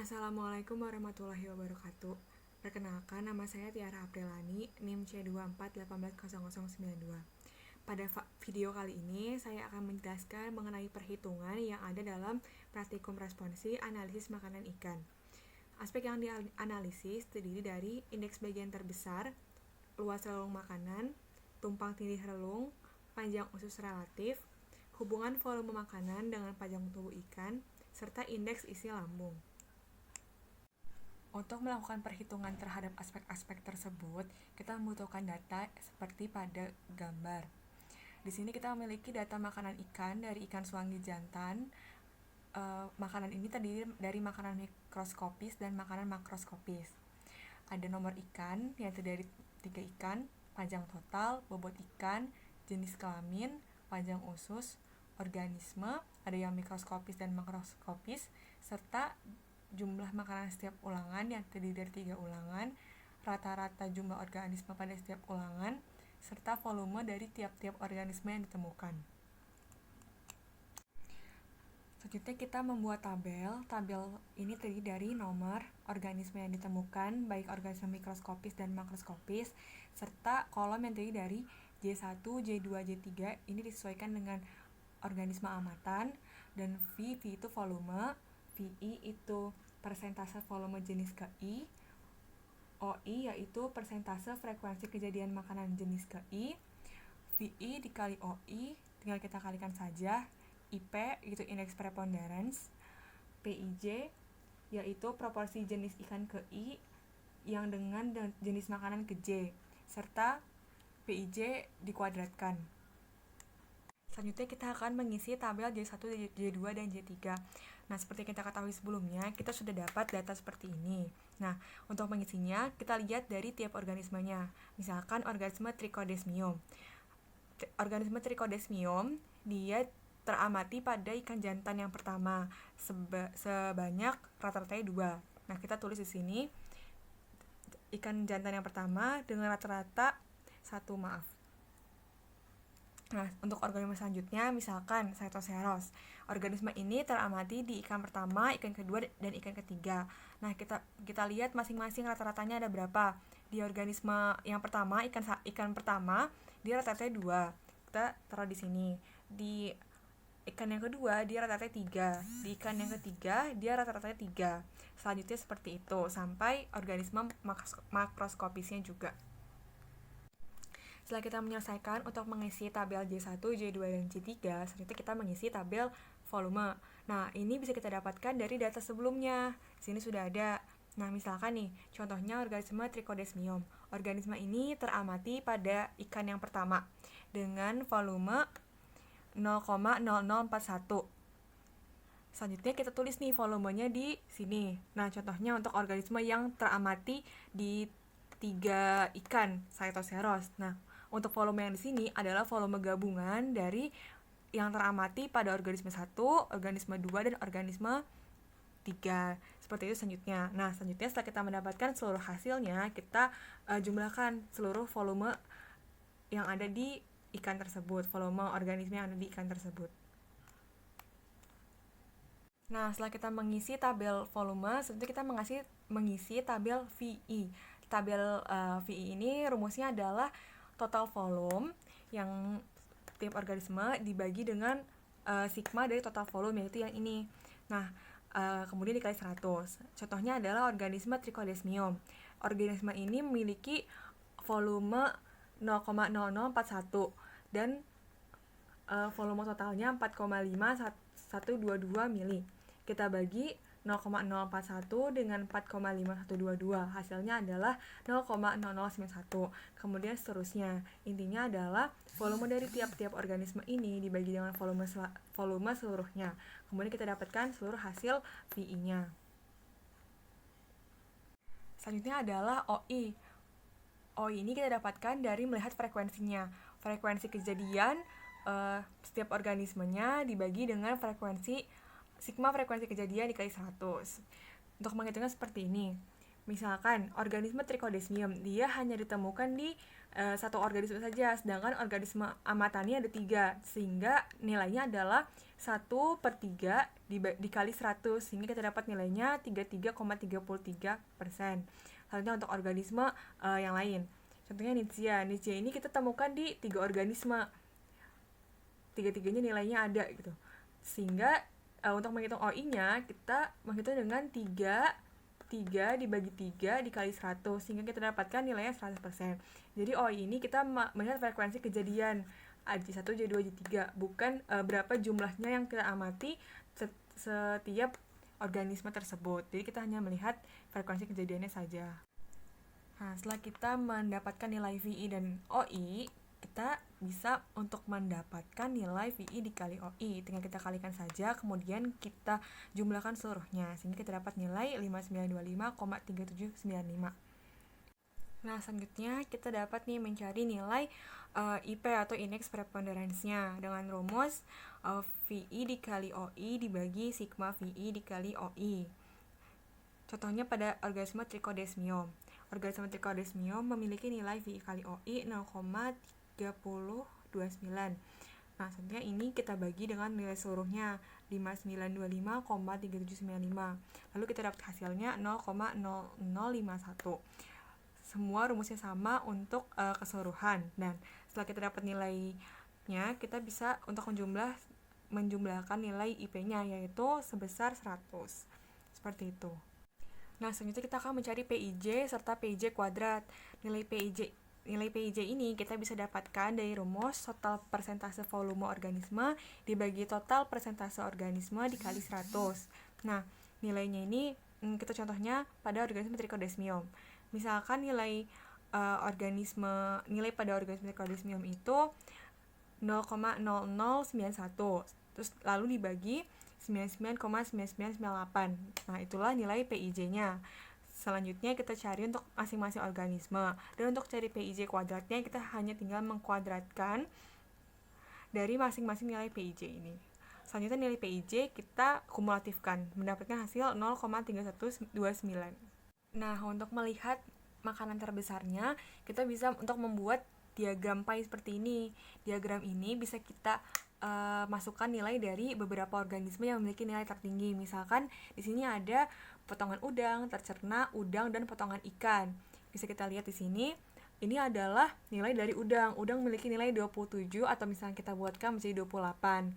Assalamualaikum warahmatullahi wabarakatuh. Perkenalkan, nama saya Tiara Aprilani, NIM C24180092. Pada video kali ini, saya akan menjelaskan mengenai perhitungan yang ada dalam praktikum responsi analisis makanan ikan. Aspek yang dianalisis terdiri dari indeks bagian terbesar, luas relung makanan, tumpang tindih relung, panjang usus relatif, hubungan volume makanan dengan panjang tubuh ikan, serta indeks isi lambung. Untuk melakukan perhitungan terhadap aspek-aspek tersebut, kita membutuhkan data seperti pada gambar. Di sini kita memiliki data makanan ikan dari ikan suwangi jantan. Makanan ini terdiri dari makanan mikroskopis dan makanan makroskopis. Ada nomor ikan yang terdiri dari 3 ikan, panjang total, bobot ikan, jenis kelamin, panjang usus, organisme, ada yang mikroskopis dan makroskopis, serta jumlah makanan setiap ulangan yang terdiri dari 3 ulangan, rata-rata jumlah organisme pada setiap ulangan, serta volume dari tiap-tiap organisme yang ditemukan. Selanjutnya kita membuat tabel. Tabel ini terdiri dari nomor organisme yang ditemukan, baik organisme mikroskopis dan makroskopis, serta kolom yang terdiri dari J1, J2, J3. Ini disesuaikan dengan organisme amatan, dan V itu volume, VI itu persentase volume jenis ke I, OI yaitu persentase frekuensi kejadian makanan jenis ke I, VI dikali OI, tinggal kita kalikan saja, IP itu indeks preponderance, PIJ yaitu proporsi jenis ikan ke I yang dengan jenis makanan ke J, serta PIJ dikuadratkan. Selanjutnya kita akan mengisi tabel J1, J2, dan J3. Nah, seperti kita ketahui sebelumnya, kita sudah dapat data seperti ini. Nah, untuk mengisinya, kita lihat dari tiap organismenya. Misalkan organisme Trichodesmium. Organisme Trichodesmium, dia teramati pada ikan jantan yang pertama, sebanyak rata-ratanya 2. Nah, kita tulis di sini, ikan jantan yang pertama dengan rata-rata 1, Nah, untuk organisme selanjutnya, misalkan Cytoceros. Organisme ini teramati di ikan pertama, ikan kedua, dan ikan ketiga. Nah, kita lihat masing-masing rata-ratanya ada berapa. Di organisme yang pertama, ikan pertama, dia rata-ratanya 2. Kita taruh di sini. Di ikan yang kedua, dia rata-ratanya 3. Di ikan yang ketiga, dia rata-ratanya 3. Selanjutnya seperti itu, sampai organisme makroskopisnya juga. Setelah kita menyelesaikan untuk mengisi tabel J1, J2, dan J3, selanjutnya kita mengisi tabel volume. Nah, ini bisa kita dapatkan dari data sebelumnya. Di sini sudah ada. Nah, misalkan nih, contohnya organisme Trichodesmium. Organisme ini teramati pada ikan yang pertama dengan volume 0,0041. Selanjutnya kita tulis nih volumenya di sini. Nah, contohnya untuk organisme yang teramati di 3 ikan Cytoceros. Nah, untuk volume yang di sini adalah volume gabungan dari yang teramati pada organisme 1, organisme 2, dan organisme 3. Seperti itu selanjutnya. Nah, selanjutnya setelah kita mendapatkan seluruh hasilnya, kita jumlahkan seluruh volume yang ada di ikan tersebut, volume organisme yang ada di ikan tersebut. Nah, setelah kita mengisi tabel volume, selanjutnya kita mengisi tabel VI. Tabel VI ini rumusnya adalah total volume yang tiap organisme dibagi dengan sigma dari total volume, yaitu yang ini. Nah, kemudian dikali 100. Contohnya adalah organisme Trichodesmium. Organisme ini memiliki volume 0,0041 dan volume totalnya 4,5122 mili. Kita bagi 0,041 dengan 4,5122. Hasilnya adalah 0,0091. Kemudian seterusnya. Intinya adalah volume dari tiap-tiap organisme ini dibagi dengan volume seluruhnya. Kemudian kita dapatkan seluruh hasil VI-nya. Selanjutnya adalah OI. OI ini kita dapatkan dari melihat frekuensinya. Frekuensi kejadian setiap organismenya dibagi dengan sigma frekuensi kejadian dikali 100. Untuk menghitungnya seperti ini. Misalkan organisme Trichodesmium, dia hanya ditemukan di satu organisme saja, sedangkan organisme amatani ada 3, sehingga nilainya adalah 1/3 dikali 100, sehingga kita dapat nilainya 33,33%. Selanjutnya untuk organisme yang lain, contohnya Nitschia ini kita temukan di 3 organisme, tiga-tiganya nilainya ada gitu, sehingga untuk menghitung OI-nya kita menghitung dengan 3 dibagi 3 dikali 100, sehingga kita dapatkan nilainya 100%. Jadi OI ini kita melihat frekuensi kejadian J1, J2, J3, bukan berapa jumlahnya yang kita amati setiap organisme tersebut. Jadi kita hanya melihat frekuensi kejadiannya saja. Nah, setelah kita mendapatkan nilai VI dan OI, kita bisa untuk mendapatkan nilai VI dikali OI. Tinggal kita kalikan saja, kemudian kita jumlahkan seluruhnya, sehingga kita dapat nilai 5925,3795. Nah, selanjutnya kita dapat nih mencari nilai IP atau indeks preponderance-nya dengan rumus VI dikali OI dibagi sigma VI dikali OI. Contohnya pada organisme Trichodesmium. Organisme Trichodesmium memiliki nilai VI kali OI 0,3029. Nah, selanjutnya ini kita bagi dengan nilai seluruhnya 5925,3795. Lalu kita dapat hasilnya 0,0051. Semua rumusnya sama untuk keseluruhan. Dan setelah kita dapat nilainya, kita bisa untuk menjumlahkan nilai IP-nya, yaitu sebesar 100. Seperti itu. Nah, selanjutnya kita akan mencari PIJ serta PIJ kuadrat. Nilai PIJ ini kita bisa dapatkan dari rumus total persentase volume organisme dibagi total persentase organisme dikali 100. Nah, nilainya ini kita contohnya pada organisme Trichodesmium. Misalkan nilai pada organisme Trichodesmium itu 0,0091, terus lalu dibagi 99,9998. Nah, itulah nilai PIJ-nya. Selanjutnya kita cari untuk masing-masing organisme. Dan untuk cari PIJ kuadratnya, kita hanya tinggal mengkuadratkan dari masing-masing nilai PIJ ini. Selanjutnya nilai PIJ kita kumulatifkan, mendapatkan hasil 0,3129. Nah, untuk melihat makanan terbesarnya, kita bisa untuk membuat diagram pie seperti ini. Diagram ini bisa kita masukkan nilai dari beberapa organisme yang memiliki nilai tertinggi. Misalkan di sini ada potongan udang, tercerna, udang, dan potongan ikan. Bisa kita lihat di sini, ini adalah nilai dari udang. Udang memiliki nilai 27, atau misalnya kita buatkan menjadi 28.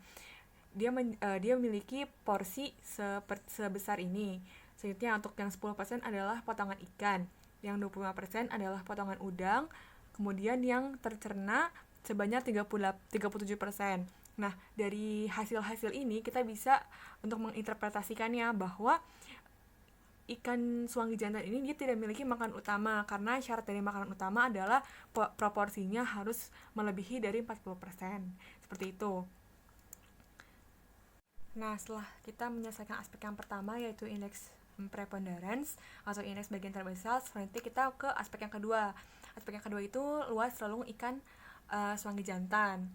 Dia memiliki porsi sebesar ini. Selanjutnya untuk yang 10% adalah potongan ikan, yang 25% adalah potongan udang, kemudian yang tercerna sebanyak 37%. Nah, dari hasil-hasil ini kita bisa untuk menginterpretasikannya bahwa ikan suwangi jantan ini dia tidak memiliki makanan utama, karena syarat dari makanan utama adalah proporsinya harus melebihi dari 40%. Seperti itu. Nah, setelah kita menyelesaikan aspek yang pertama, yaitu indeks preponderance atau indeks bagian terbesar, selanjutnya kita ke aspek yang kedua. Aspek yang kedua itu luas relung ikan suwangi jantan.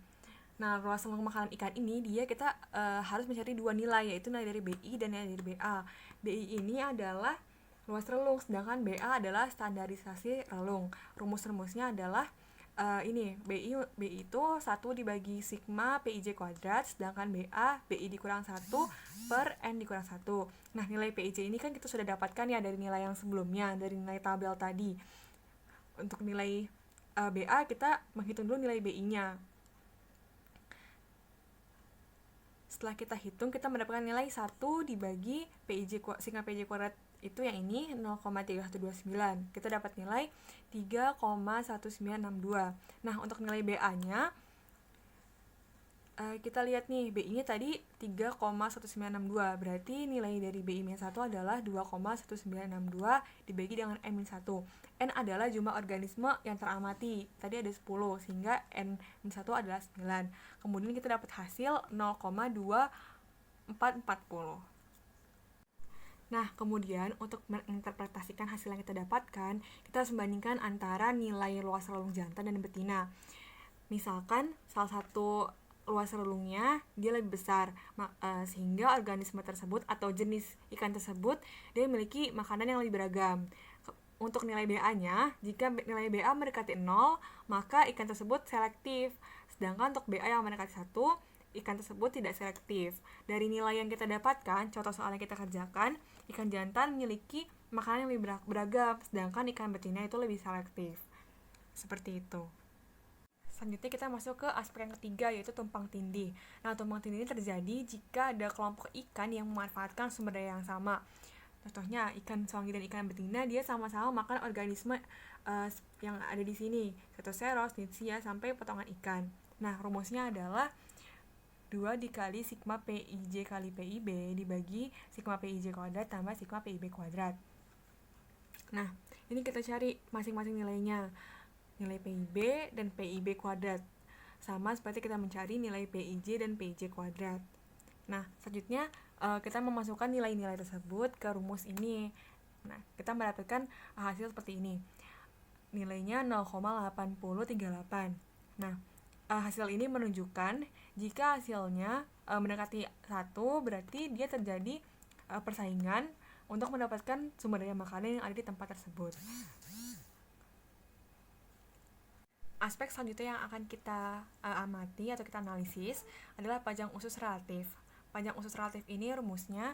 Nah, luas relung makanan ikan ini kita harus mencari dua nilai, yaitu nilai dari BI dan nilai dari BA. BI ini adalah luas relung, sedangkan BA adalah standarisasi relung. Rumus-rumusnya adalah BI itu 1 dibagi sigma PIJ kuadrat, sedangkan BI dikurang 1 per N dikurang 1. Nah, nilai PIJ ini kan kita sudah dapatkan ya dari nilai yang sebelumnya, dari nilai tabel tadi. Untuk nilai BA kita menghitung dulu nilai BI-nya. Setelah kita hitung, kita mendapatkan nilai 1 dibagi sigma PIJ kuadrat itu yang ini 0,3129. Kita dapat nilai 3,1962. Nah, untuk nilai BA-nya kita lihat nih, BI-nya tadi 3,1962. Berarti nilai dari BI-1 adalah 2,1962 dibagi dengan N-1. N adalah jumlah organisme yang teramati. Tadi ada 10, sehingga N-1 adalah 9. Kemudian kita dapat hasil 0,2440. Nah, kemudian untuk menginterpretasikan hasil yang kita dapatkan, kita harus membandingkan antara nilai luas relung jantan dan betina. Misalkan salah satu luas relungnya dia lebih besar, sehingga organisme tersebut atau jenis ikan tersebut dia memiliki makanan yang lebih beragam. untuk nilai BA-nya, jika nilai BA mendekati 0, maka ikan tersebut selektif. Sedangkan untuk BA yang mendekati 1, ikan tersebut tidak selektif. Dari nilai yang kita dapatkan, contoh soal yang kita kerjakan, ikan jantan memiliki makanan yang lebih beragam, sedangkan ikan betina itu lebih selektif. Seperti itu. Selanjutnya kita masuk ke aspek yang ketiga, yaitu tumpang tindih. Nah, tumpang tindih ini terjadi jika ada kelompok ikan yang memanfaatkan sumber daya yang sama. Contohnya ikan swangi dan ikan betina, dia sama-sama makan organisme yang ada di sini, Cetoceros, Nitsia, sampai potongan ikan. Nah, rumusnya adalah 2 dikali sigma PIJ kali PIB dibagi sigma PIJ kuadrat tambah sigma PIB kuadrat. Nah, ini kita cari masing-masing nilainya. Nilai PIB dan PIB kuadrat. Sama seperti kita mencari nilai PIJ dan PIJ kuadrat. Nah, selanjutnya kita memasukkan nilai-nilai tersebut ke rumus ini. Nah, kita mendapatkan hasil seperti ini. Nilainya 0,8038. Nah, hasil ini menunjukkan jika hasilnya mendekati 1, berarti dia terjadi persaingan untuk mendapatkan sumber daya makanan yang ada di tempat tersebut. Aspek selanjutnya yang akan kita amati atau kita analisis adalah panjang usus relatif. Panjang usus relatif ini rumusnya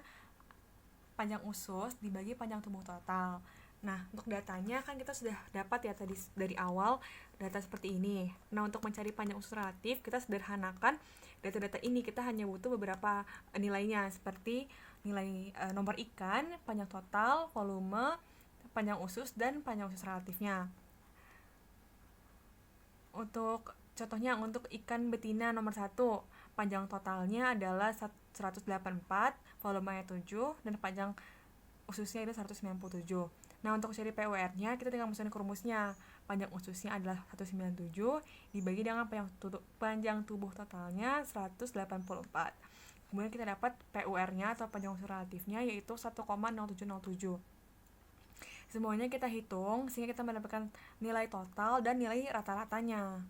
panjang usus dibagi panjang tubuh total. Nah, untuk datanya kan kita sudah dapat ya tadi dari awal data seperti ini. Nah, untuk mencari panjang usus relatif, kita sederhanakan data-data ini. Kita hanya butuh beberapa nilainya, seperti nilai nomor ikan, panjang total, volume, panjang usus, dan panjang usus relatifnya. Untuk contohnya, untuk ikan betina nomor 1, panjang totalnya adalah 184, volumenya 7, dan panjang ususnya itu 197. Nah, untuk cari PUR-nya, kita tinggal masukin ke rumusnya. Panjang ususnya adalah 197, dibagi dengan panjang tubuh totalnya 184. Kemudian kita dapat PUR-nya atau panjang usus relatifnya, yaitu 1,0707. Semuanya kita hitung, sehingga kita mendapatkan nilai total dan nilai rata-ratanya.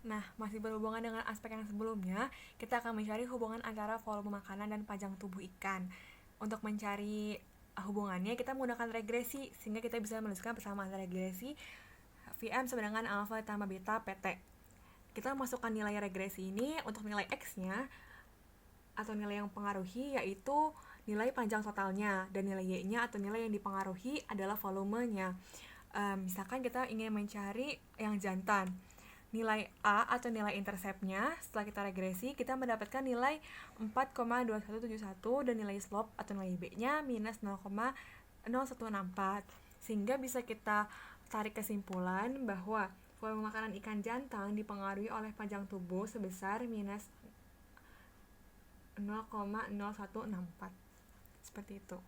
Nah, masih berhubungan dengan aspek yang sebelumnya, kita akan mencari hubungan antara volume makanan dan panjang tubuh ikan. Untuk mencari hubungannya, kita menggunakan regresi, sehingga kita bisa menuliskan persamaan regresi VM sama dengan alfa tambah beta PT. Kita masukkan nilai regresi ini untuk nilai X-nya, atau nilai yang mempengaruhi, yaitu nilai panjang totalnya, dan nilai Y-nya atau nilai yang dipengaruhi adalah volumenya. Misalkan kita ingin mencari yang jantan, nilai A atau nilai interceptnya setelah kita regresi, kita mendapatkan nilai 4,2171 dan nilai slope atau nilai B-nya minus 0,0164, sehingga bisa kita tarik kesimpulan bahwa volume makanan ikan jantan dipengaruhi oleh panjang tubuh sebesar minus 0,0164. Seperti itu.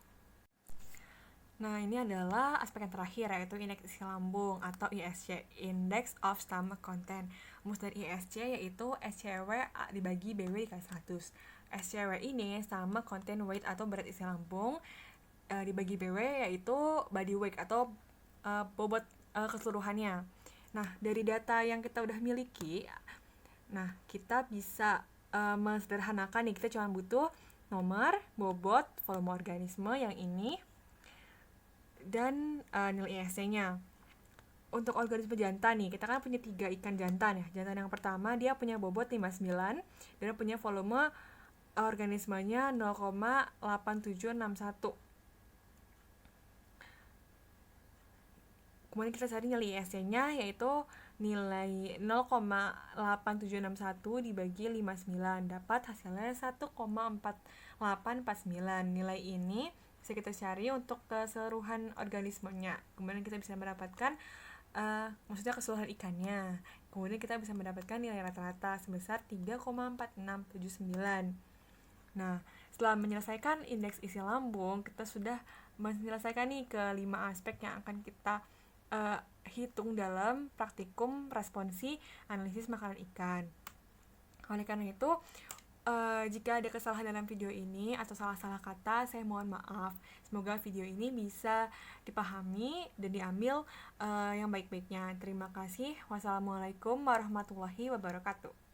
Nah, ini adalah aspek yang terakhir, yaitu indeks isi lambung atau ISC, Index of Stomach Content. Rumus dari ISC yaitu SCW dibagi BW dikali 100. SCW ini sama content weight atau berat isi lambung, dibagi BW yaitu body weight atau bobot keseluruhannya. Nah, dari data yang kita udah miliki, nah kita bisa mensederhanakan nih, kita cuma butuh nomor, bobot, volume organisme yang ini, dan nilai ISC-nya. Untuk organisme jantan nih, kita kan punya 3 ikan jantan ya. Jantan yang pertama dia punya bobot 59 dan punya volume organismenya 0,8761. Kemudian kita cari nilai ISC-nya, yaitu nilai 0,8761 dibagi 59, dapat hasilnya 1,4849. Nilai ini bisa kita cari untuk keseluruhan organismenya. Kemudian kita bisa mendapatkan maksudnya keseluruhan ikannya. Kemudian kita bisa mendapatkan nilai rata-rata sebesar 3,4679. Nah, setelah menyelesaikan indeks isi lambung, kita sudah menyelesaikan nih ke 5 aspek yang akan kita hitung dalam praktikum responsi analisis makanan ikan. Oleh karena itu, jika ada kesalahan dalam video ini atau salah-salah kata, saya mohon maaf. Semoga video ini bisa dipahami dan diambil yang baik-baiknya. Terima kasih. Wassalamualaikum warahmatullahi wabarakatuh.